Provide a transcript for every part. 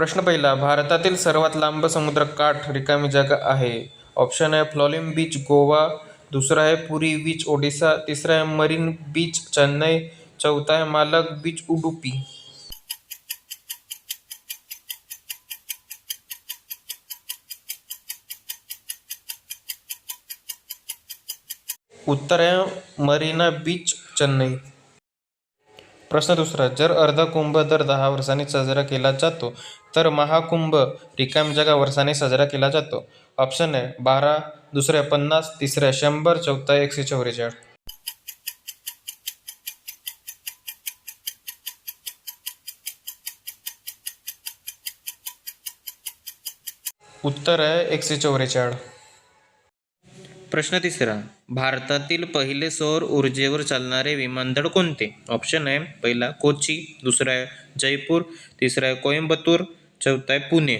प्रश्न पहिला, भारतातील सर्वात लांब समुद्रकाठ रिकामी जागा आहे. ऑप्शन आहे फ्लोरिम बीच गोवा, दुसरा आहे पुरी बीच ओडिसा, तिसरा आहे मरीन बीच चेन्नई, चौथा आहे मालक बीच उडुपी. उत्तर आहे मरीना बीच चेन्नई. प्रश्न दुसरा, जर अर्धा कुंभ दर 10 वर्षांनी साजरा केला जातो तर महाकुंभ रिकामी जागा वर्षांनी साजरा केला जातो. ऑप्शन आहे 12, दुसरे आहे 50, तिसरे आहे 100, चौथा आहे 144. उत्तर आहे 144. प्रश्न तिसरा, भारतातील पहिले सौर ऊर्जेवर चालणारे विमानतळ कोणते? ऑप्शन आहे पहिला कोची, दुसरा आहे जयपूर, तिसरा आहे कोइंबतूर, चौथा आहे पुणे.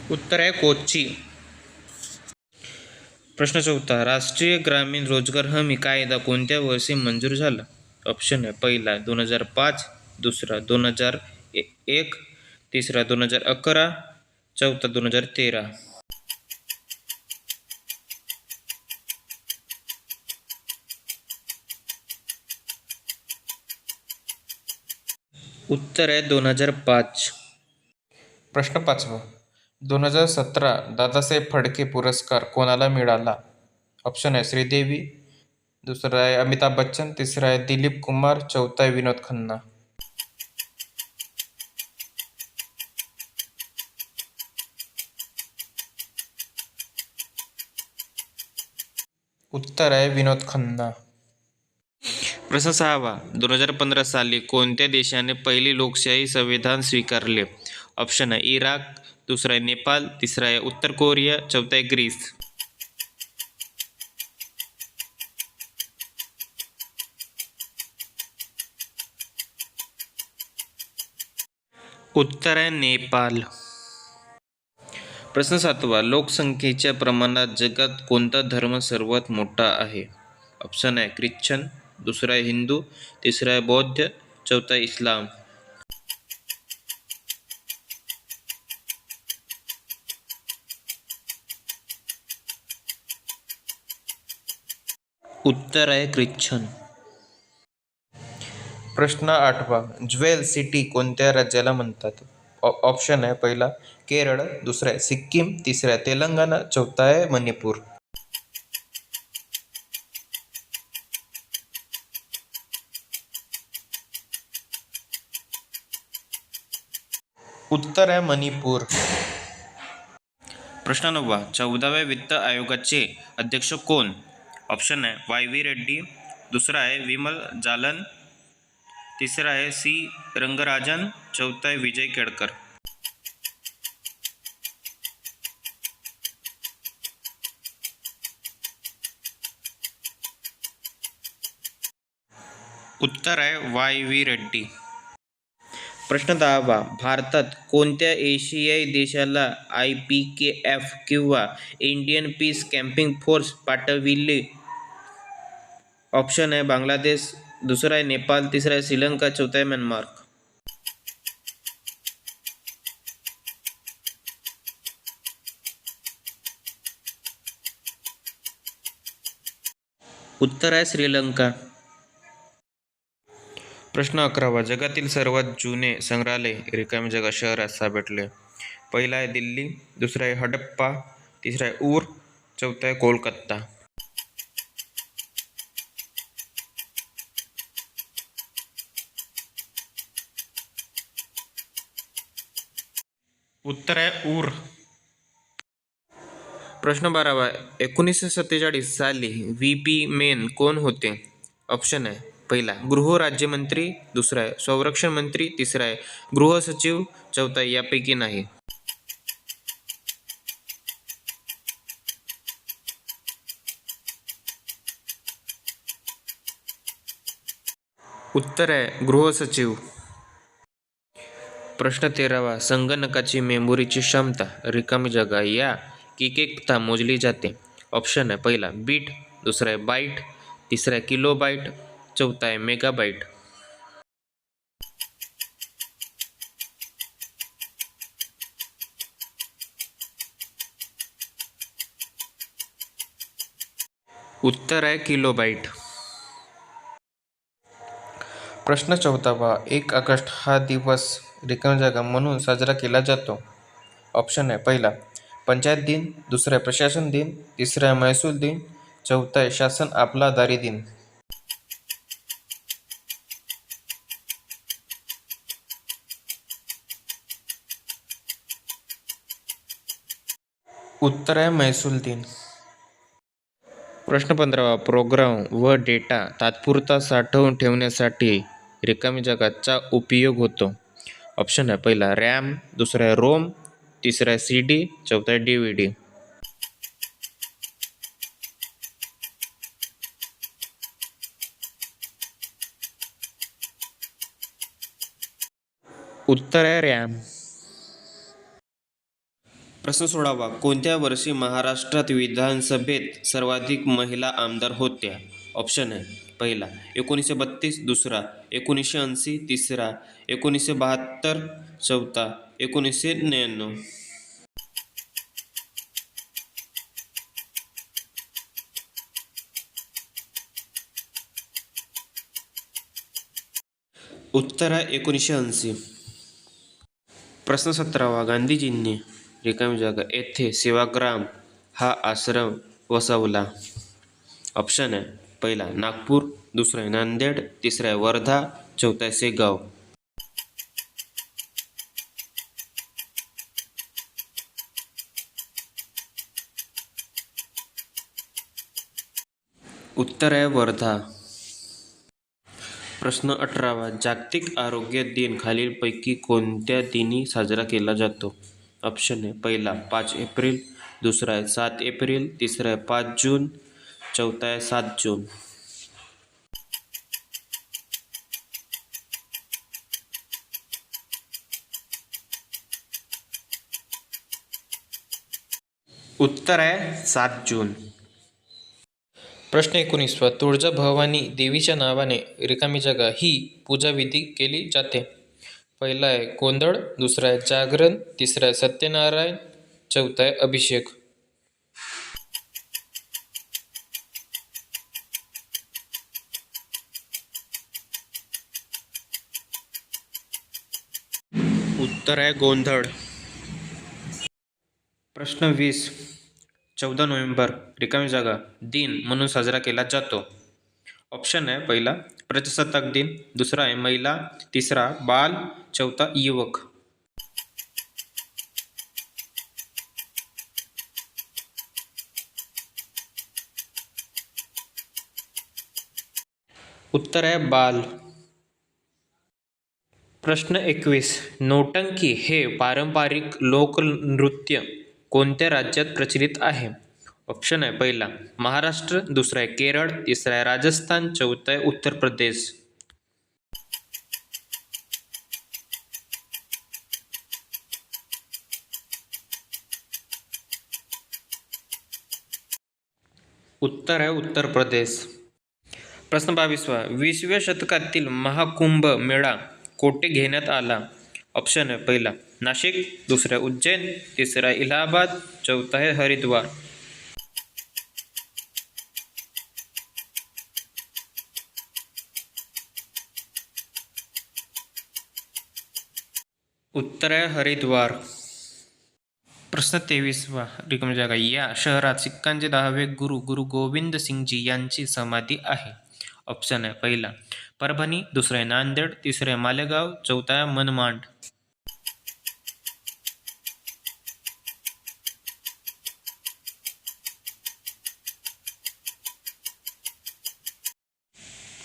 उत्तर आहे कोची. प्रश्न चौथा, राष्ट्रीय ग्रामीण रोजगार हमी कायदा कोणत्या वर्षी मंजूर झाला? ऑप्शन आहे पहिला 2005, दुसरा 2001, तिसरा 2011, चौथा 2013. उत्तर आहे 2005. प्रश्न पाचवा, 2017 दादासाहेब फाळके पुरस्कार कोणाला मिळाला? ऑप्शन आहे श्रीदेवी, दुसरा आहे अमिताभ बच्चन, तिसरा आहे दिलीप कुमार, चौथा आहे विनोद खन्ना. उत्तर आहे विनोद खन्ना. प्रश्न सहावा, 2015 साली कोणत्या देशाने पहिली लोकशाही संविधान स्वीकारले? ऑप्शन आहे इराक, दुसरा आहे नेपाळ, तिसरा आहे उत्तर कोरिया, चौथा आहे ग्रीस. उत्तर आहे नेपाळ. प्रश्न सातवा, लोकसंख्येच्या प्रमाणात जगात कोणता धर्म सर्वात मोठा आहे? ऑप्शन आहे ख्रिश्चन, दुसरा आहे हिंदू, तिसरा आहे बौद्ध, चौथा आहे इस्लाम. उत्तर आहे ख्रिश्चन. प्रश्न आठवा, ज्वेल सिटी कोणत्या राज्याला म्हणतात? ऑप्शन आहे पहिला केरळ, दुसरा आहे सिक्कीम, तिसरा आहे तेलंगणा, चौथा आहे मणिपूर. उत्तर आहे मणिपूर. प्रश्न नववा, 14व्या वित्त आयोगाचे अध्यक्ष कोण? ऑप्शन आहे वाय व्ही रेड्डी, दुसरा आहे विमल जालन, तिसरा आहे सी रंगराजन, चौथा आहे विजय केळकर. उत्तर आहे वाय व्ही रेड्डी. प्रश्न 10वा, भारतात कोणत्या एशियाई देशाला IPKF किंवा इंडियन पीस कॅम्पिंग फोर्स पाठविले? ऑप्शन आहे बांगलादेश, दुसरा आहे नेपाळ, तिसरा आहे श्रीलंका, चौथा आहे म्यानमार. उत्तर आहे श्रीलंका. प्रश्न 11वा, जगातील सर्वात जुने संग्रहालय रिकामी जागा शहरात सापडले? पहिला आहे दिल्ली, दुसरा आहे हडप्पा, तिसरा आहे ऊर, चौथा आहे कोलकाता. उत्तर आहे ऊर. प्रश्न 12वा, 1947 साली VP मेन कोण होते? ऑप्शन आहे पहिला गृह राज्यमंत्री, दुसरा आहे संरक्षण मंत्री, तिसरा आहे गृह सचिव, चौथा यापैकी नाही. उत्तर आहे गृह सचिव. प्रश्न 13वा, संगणकाची मेमोरीची क्षमता रिकामी जागा या किकेकता मोजली जाते? ऑप्शन आहे पहिला बीट, दुसरा आहे बाईट, तिसरा आहे किलो बाईट, चौथा आहे मेगा बाईट. उत्तर आहे किलो बाईट. प्रश्न 14वा. 1 ऑगस्ट हा दिवस रिकामी जागा म्हणून साजरा केला जातो. ऑप्शन आहे पहिला पंचायत दिन, दुसरा आहे प्रशासन दिन, तिसरा आहे महसूल दिन, चौथा आहे शासन आपला दारी दिन. उत्तर आहे महसूल दिन. प्रश्न 15वा. प्रोग्राम व डेटा तात्पुरता साठवून ठेवण्यासाठी रिकामी जागाचा उपयोग होतो. ऑप्शन आहे पहिला रॅम, दुसरा आहे रोम, तिसरा आहे CD, चौथा आहे DVD. उत्तर आहे रॅम. प्रश्न 16वा. कोणत्या वर्षी महाराष्ट्रात विधानसभेत सर्वाधिक महिला आमदार होत्या? ऑप्शन आहे पहिला 1932, दुसरा 1980, तिसरा 1972, चौथा 1999. उत्तर आहे 1980. प्रश्न 17वा. गांधीजींनी रिकामी जागा येथे सेवाग्राम हा आश्रम वसवला. ऑप्शन आहे पहिला नागपूर, दुसरा आहे नांदेड, तिसरा आहे वर्धा, चौथा आहे शेगाव. उत्तर आहे वर्धा. प्रश्न 18वा. जागतिक आरोग्य दिन खालीलपैकी कोणत्या दिनी साजरा केला जातो? ऑप्शन आहे पहिला 5 एप्रिल, दुसरा आहे 7 एप्रिल, तिसरा आहे 5 जून, चौथा आहे 7 जून. उत्तर आहे 7 जून. प्रश्न 19वा. तुळजाभवानी देवीच्या नावाने रिकामी जागा ही पूजाविधी केली जाते. पहिला आहे गोंधळ, दुसरा आहे जागरण, तिसरा आहे सत्यनारायण, चौथा आहे अभिषेक. उत्तर आहे गोंधळ. प्रश्न 20. 14 नोव्हेंबर रिकामी जागा दिन म्हणून साजरा केला जातो. ऑप्शन आहे पहिला प्रजासत्ताक दिन, दुसरा आहे महिला, तिसरा बाल, चौथा युवक. उत्तर आहे बाल. प्रश्न 21. नौटंकी हे पारंपरिक लोकनृत्य कोणत्या राज्यात प्रचलित आहे? ऑप्शन आहे पहिला महाराष्ट्र, दुसरा आहे केरळ, तिसरा आहे राजस्थान, चौथा आहे उत्तर प्रदेश. उत्तर आहे उत्तर प्रदेश. प्रश्न 22वा. 20व्या शतकातील महाकुंभ मेळा कोठे घेण्यात आला? ऑप्शन आहे पहिला नाशिक, दुसरा आहे उज्जैन, तिसरा आहे इलाहाबाद, चौथा आहे हरिद्वार. उत्तर आहे हरिद्वार. प्रश्न 23वा. रिकामी जागा या शहरात सिखांचे 10वे गुरु गुरु गोविंद सिंगजी यांची समाधी आहे. ऑप्शन आहे पहिला परभणी, दुसरा आहे नांदेड, तिसरा आहे मालेगाव, चौथा आहे मनमाड.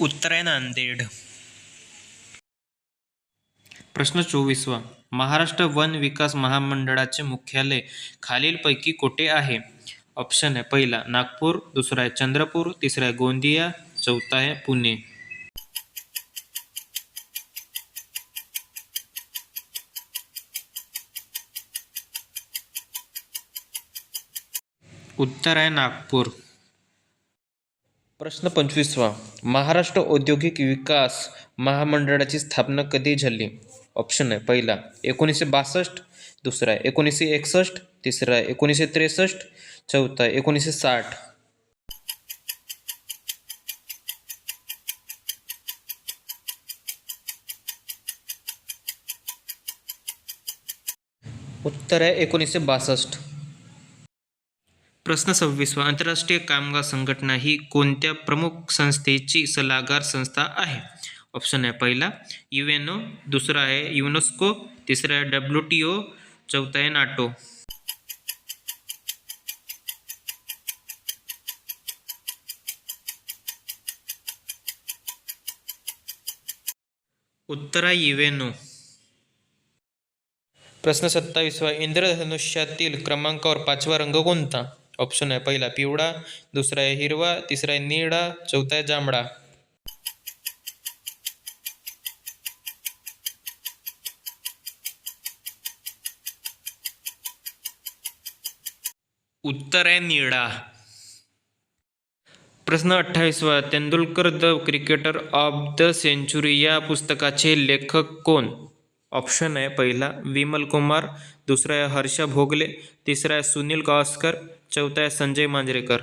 उत्तर आहे नांदेड. प्रश्न 24वा. महाराष्ट्र वन विकास महामंडळाचे मुख्यालय खालीलपैकी कोठे आहे? ऑप्शन आहे पहिला नागपूर, दुसरा आहे चंद्रपूर, तिसरा आहे गोंदिया, चौथा आहे पुणे. उत्तर आहे नागपूर. प्रश्न 25वा. महाराष्ट्र औद्योगिक विकास महामंडळाची स्थापना कधी झाली? ऑप्शन आहे पहिला 1962, दुसरा आहे 1961, तिसरा आहे 1963, चौथा आहे 1960. उत्तर आहे 1962. प्रश्न 26वा. आंतरराष्ट्रीय कामगार संघटना ही कोणत्या प्रमुख संस्थेची सल्लागार संस्था आहे? ऑप्शन आहे पहिला UNO, दुसरा आहे युनेस्को, तिसरा आहे WTO, चौथा आहे नाटो. उत्तर आहे UNO. प्रश्न 27वा. इंद्रधनुष्यातील क्रमांकावर 5वा रंग कोणता? ऑप्शन आहे पहिला पिवळा, दुसरा आहे हिरवा, तिसरा आहे निळा, चौथा आहे जांभळा. उत्तर आहे निळा. प्रश्न 28वा. Tendulkar the cricketer of the century या पुस्तकाचे लेखक कोण? ऑप्शन आहे पहिला विमल कुमार, दुसरा आहे हर्ष भोगले, तिसरा आहे सुनील गावस्कर, चौथा आहे संजय मांजरेकर.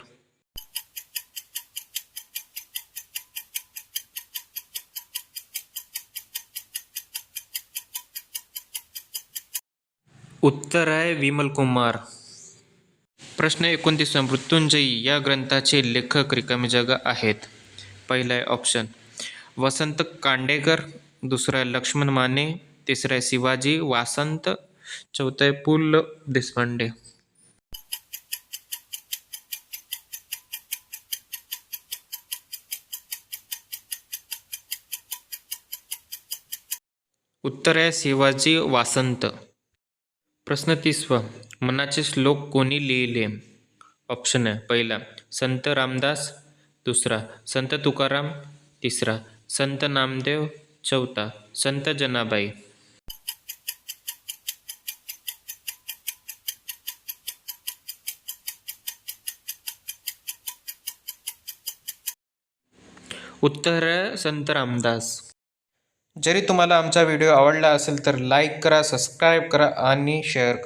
उत्तर आहे विमल कुमार. प्रश्न 29. मृत्युंजयी या ग्रंथाचे लेखक रिकामी जागा आहेत. पहिला आहे ऑप्शन वसंत कांडेकर, दुसरा आहे लक्ष्मण माने, तिसरा आहे शिवाजी वासंत, चौथा आहे पु ल देशपांडे. उत्तर आहे शिवाजी वासंत. प्रश्न 30वा. मनाचे श्लोक कोणी लिहिले? ऑप्शन आहे पहिला संत रामदास, दुसरा संत तुकाराम, तिसरा संत नामदेव, चौथा संत जनाबाई. उत्तर आहे संत रामदास. जरी तुम्हाला आमचा व्हिडिओ आवडला असेल तर लाईक करा, सबस्क्राईब करा आणि शेअर करा.